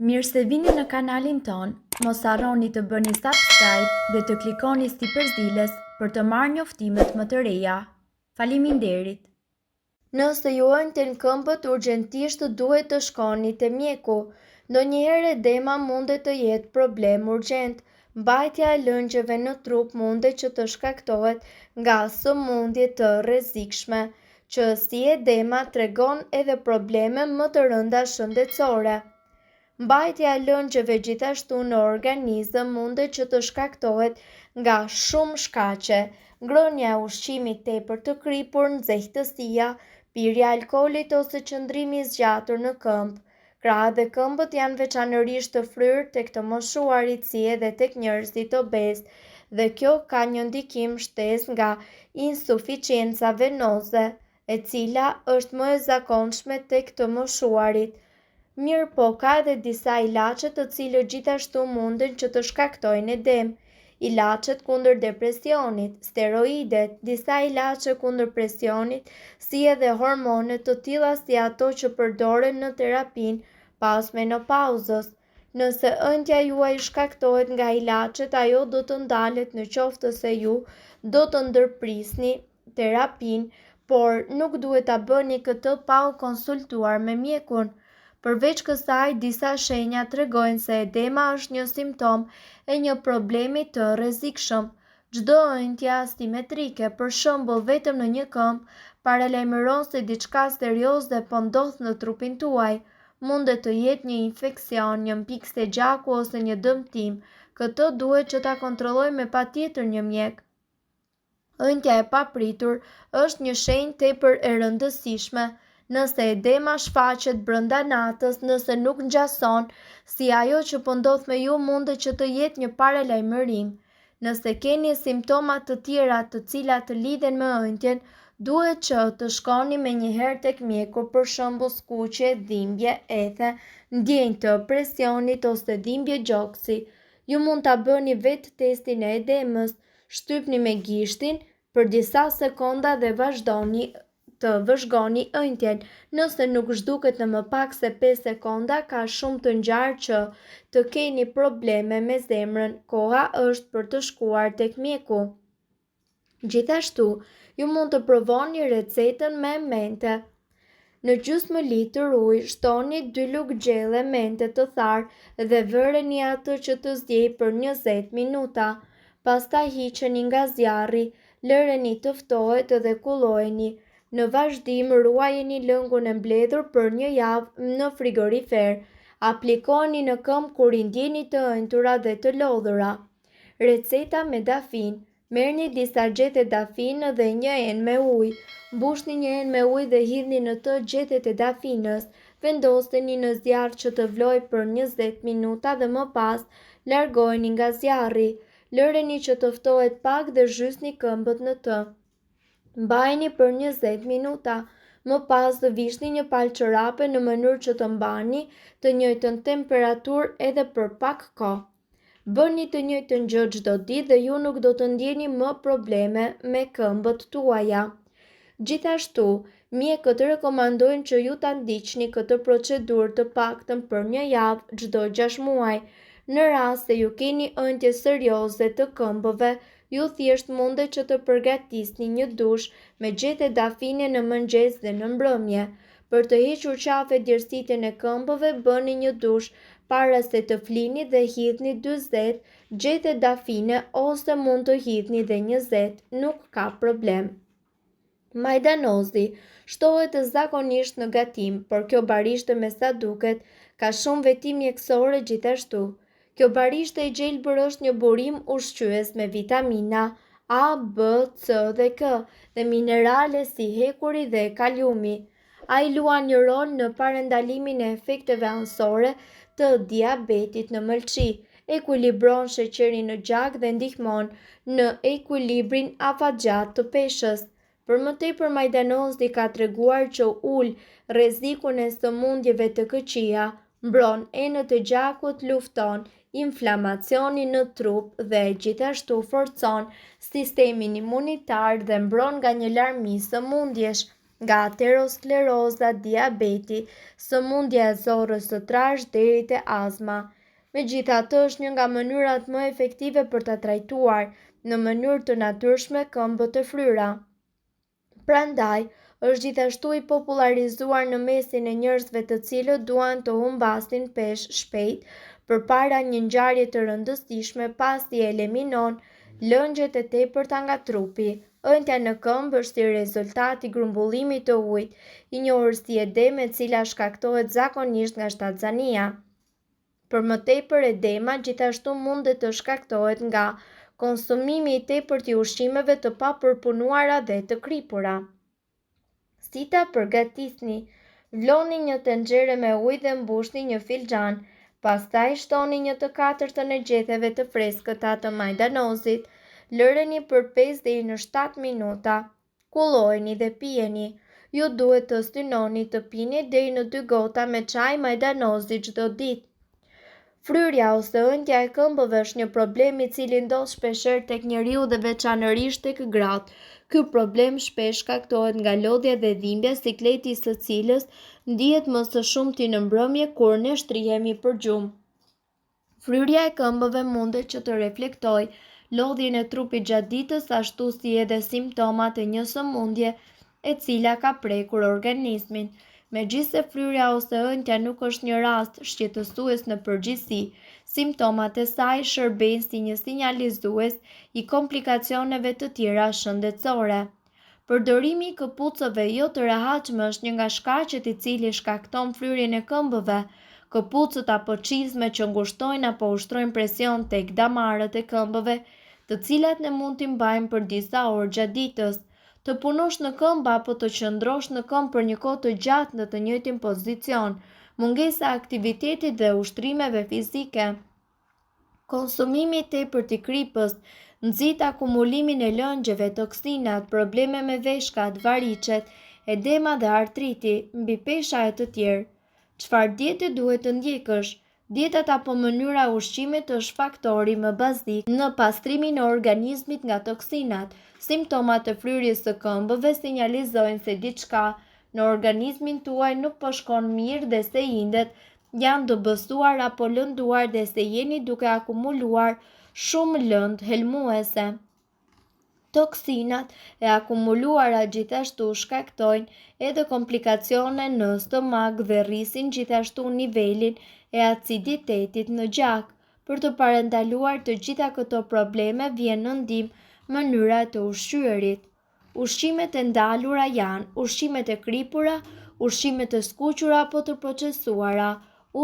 Mirë se vini në kanalin ton, mos harroni të bëni subscribe dhe të klikoni si përzieles për të marrë njoftimet më të reja. Faleminderit! Nëse ju ënten këmbët, urgjentisht duhet të shkoni te mjeku. Ndonjëherë edema mundet të jetë problem urgjent. Mbajtja e lëngjeve në trup mundet që të shkaktohet nga sëmundje të rrezikshme, që si edema tregon edhe probleme më të rënda shëndetësore. Mbajtja e lëngjeve gjithashtu në organizëm mundet që të shkaktohet nga shumë shkaqe: ngrënia e ushqimit tepër të kripur, nxehtësia, pirja e alkoolit ose qëndrimi i zgjatur në këmbë. Krahët dhe këmbët janë veçanërisht të fryrë tek të moshuarit si edhe tek njerëzit obez, dhe kjo ka një ndikim shtesë nga insuficienca venoze, e cila është më e zakonshme tek të moshuarit. Mirë po, ka edhe disa ilaçe të cilët gjithashtu munden që të shkaktojnë edem. Ilaçet kundër depresionit, steroidet, disa ilaçe kundër presionit, si edhe hormone të tilla si ato që përdoren në terapinë pas menopauzës. Nëse ëndja juaj shkaktohet nga ilaçet, ajo do të ndalet në qoftë se ju do të ndërprisni terapinë, por nuk duhet ta bëni këtë pa u konsultuar me mjekun. Përveç kësaj, disa shenja tregojnë se edema është një simptom e një problemi të rrezikshëm. Çdo ëndje asimetrike, për shembull vetëm në një këmbë, paralajmëron se diçka serioze po ndodh në trupin tuaj. Mundet të jetë një infeksion, një mpikse gjaku ose një dëmtim. Këtë duhet që ta kontrollojë me patjetër një mjek. Ëndja e papritur është një shenjë tepër e rëndësishme. Nëse edema shfaqet brenda natës, nëse nuk ngjason, si ajo që po ndodh me ju, mundet që të jetë një paralajmërim. Nëse keni simptoma të tjera të cilat të lidhen me ëndjen, duhet që të shkoni menjëherë tek mjeku, për shembull skuqje, dhimbje, ethe, ndjenjë të presionit ose dhimbje gjoksi. Ju mund ta bëni vetë testin e edemës. Shtypni me gishtin për disa sekonda dhe vazhdoni të vëzhgoni ëndjen. Nëse nuk zhduket në më pak se 5 sekonda, ka shumë të ngjarë që të keni probleme me zemrën. Koha është për të shkuar tek mjeku. Gjithashtu, ju mund të provoni recetën me mente. Në gjysmë litër ujë shtoni 2 lugë gjelle mente të tharë dhe vëreni atë që të zgjej për 20 minuta. Pastaj hiqeni nga zjarri, lëreni të ftohet dhe kullojeni. Në vazhdim, ruajeni lëngun e mbledhur për 1 javë në frigorifer. Aplikoni në këmbë kur i ndjeni të ëntura dhe të lodhura. Receta me dafinë. Merrni disa gjethe dafinë dhe një enë me ujë. Mbushni një enë me ujë dhe hidhni në të gjethet e dafinës. Vendoseni në zjarr që të vlojë për 20 minuta dhe më pas largojeni nga zjarri. Lëreni që të ftohet pak dhe zhysni këmbët në të. Mbajini për 20 minuta. Më pas vishni një palë çorape në mënyrë që të mbani të njëjtën temperaturë edhe për pak kohë. Bëni të njëjtën gjë çdo ditë dhe ju nuk do të ndjeni më probleme me këmbët tuaja. Gjithashtu, mjekët rekomandojnë që ju ta ndiqni këtë procedurë të paktën për 1 javë çdo 6 muaj. Në rast se ju keni ëndje serioze të këmbëve, ju thjesht mundet që të përgatisni një dush me gjethe dafine në mëngjes dhe në mbrëmje. Për të hequr qafe djersitjen e këmbëve, bëni një dush para se të flini dhe hidhni 40 gjethe dafine ose mund të hidhni dhe 20, nuk ka problem. Majdanozi shtohet zakonisht në gatim, por kjo barishte me sa duket ka shumë veti mjekësore gjithashtu. Kjo barishte e gjelbër është një burim ushqyes me vitamina A, B, C dhe K dhe minerale si hekuri dhe kaliumi. Ai luan një rol në parandalimin e efekteve anësore të diabetit në mëlçi, ekuilibron sheqerin në gjak dhe ndihmon në ekuilibrin afatgjat të peshës. Për më tepër, majdanozi ka treguar që ul rrezikun e sëmundjeve të këqija, mbron enët e gjakut, lufton inflamacionin në trup dhe gjithashtu forcon sistemin imunitar dhe mbron nga një larmi sëmundjesh. nga ateroskleroza, diabeti, sëmundja e zorrës së trashë deri te azma. Megjithatë, është një nga mënyrat më efektive për ta trajtuar në mënyrë të natyrshme këmbët e fryra. Prandaj, është gjithashtu i popularizuar në mesin e njerëzve të cilët duan të humbasin peshë shpejt përpara një ngjarje të rëndësishme, pasi eliminon lëngjet e tepërta nga trupi. Ëndja në këmbë është si rezultat i grumbullimit të ujit, i njohur si edem, e cila shkaktohet zakonisht nga shtatzania. Për më tepër, edema gjithashtu mundet të shkaktohet nga konsumimi i tepërt i ushqimeve të papërpunuara dhe të kripura. Si ta përgatisni? Vloni një tenxhere me ujë dhe mbushni një filxhan, pastaj shtoni 1/4 e gjetheve të freskëta të majdanozit, lëreni për 5 deri në 7 minuta, kullojeni dhe pijeni. Ju duhet të stynoni të pini deri në 2 gota me çaj majdanozi çdo ditë. Fryrja ose ëndja e këmbëve është një problem i cili ndodh shpeshherë tek njeriu dhe veçanërisht tek gratë. Ky problem shpesh shkaktohet nga lodhja dhe dhimbja sikleti së cilës ndihet më së shumti në mbrëmje kur ne shtrihemi për gjumë. Fryrja e këmbëve mundet që të reflektojë lodhjen e trupit gjatë ditës, ashtu si edhe simptomat e një sëmundje e cila ka prekur organizmin. Megjithse fryrja ose ëndja nuk është një rast shqetësues në përgjithësi, simptomat e saj shërbejnë si një sinjalizues i komplikacioneve të tjera shëndetësore. Përdorimi i këpucëve jo të rehatshme është një nga shkaqet i cili shkakton fryrjen e këmbëve. Këpucët apo çizme që ngushtojnë apo ushtrojnë presion tek damarët e këmbëve, të cilat ne mund t'i mbajmë për disa orë gjatë ditës. Të punosh në këmbë apo të qëndrosh në këmbë për një kohë të gjatë në të njëjtin pozicion, mungesa e aktivitetit dhe ushtrimeve fizike. Konsumimi i tepërt i kripës nxit akumulimin e lëngjeve, toksinat, probleme me veshkat, variqet, edema dhe artriti, mbi pesha e të tjerë. Çfarë diete duhet të ndjekësh? Dietat apo mënyra e ushqimit është faktori më bazik në pastrimin e organizmit nga toksinat. Simptomat e fryrjes së këmbëve sinjalizojnë se diçka në organizmin tuaj nuk po shkon mirë dhe se indet janë dobësuar apo lënduar dhe se jeni duke akumuluar shumë lëndë helmuese. Toksinat e akumuluara gjithashtu shkaktojnë edhe komplikacione në stomak dhe rrisin gjithashtu nivelin e aciditetit në gjak. Për të parandaluar të gjitha këto probleme vjen në ndihmë mënyra të ushqyerit. Ushqimet e ndalura janë ushqimet e kripura, ushqimet e skuqura apo të procesuara,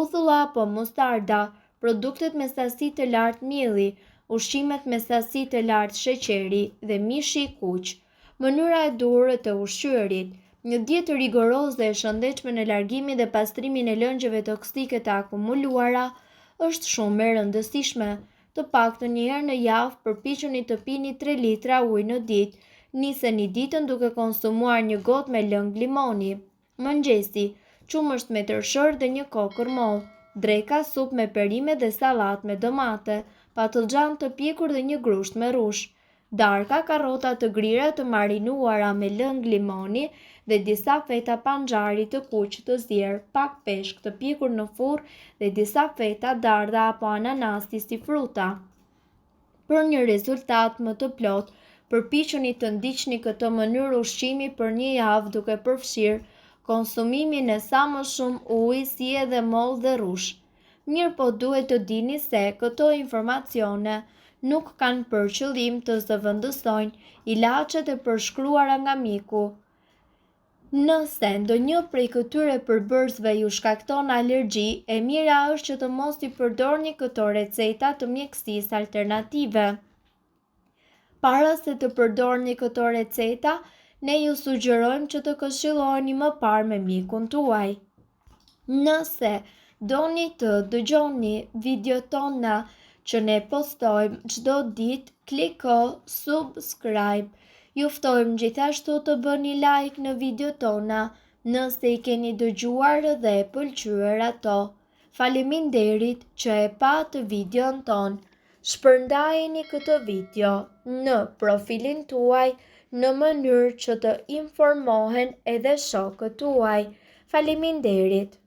uthulla apo mustarda, produktet me sasi të lartë mielli, ushqimet me sasi të lartë sheqeri dhe mishi i kuq. Mënyra e duhur të ushqyerit. Një dietë rigoroze e shëndetshme në largimin dhe pastrimin e lëngjeve toksike të akumuluara është shumë e rëndësishme. Të paktën një herë në javë përpiquni të pini 3 litra ujë në ditë. Niseni ditën duke konsumuar një gotë me lëng limoni. Mëngjesi, qumësht me tërshër dhe një kokër mollë, dreka, supë me perime dhe sallatë me domate, patlıxhan të pjekur dhe një grusht me rush, darka, karrota të grira të marinuara me lëng limoni dhe disa feta panxari të kuq të zier, pak peshk të pjekur në furrë dhe disa feta dardha apo ananasi si fruta. Për një rezultat më të plotë, përpiquni të ndiqni këtë mënyrë ushqimi për një javë duke përfshirë konsumimin e sa më shumë ujë si edhe mollë dhe rush. Mirë po duhet të dini se këto informacione nuk kanë për qëllim të zëvendësojnë ilaçet e përshkruara nga mjeku. Nëse ndonjë prej këtyre përbërësve ju shkakton alergji, e mira është që të mos i përdorni këto receta të mjekësisë alternative. Para se të përdorni këto receta, ne ju sugjerojmë që të këshilloni më parë me mjekun tuaj. Nëse doni të dëgjoni videot tona që ne postojmë çdo ditë, kliko subscribe. Ju ftojmë gjithashtu të bëni like në videot tona nëse i keni dëgjuar dhe e pëlqyer ato. Faleminderit që e pat videon ton. Shpërndajeni këtë video në profilin tuaj në mënyrë që të informohen edhe shokët tuaj. Faleminderit!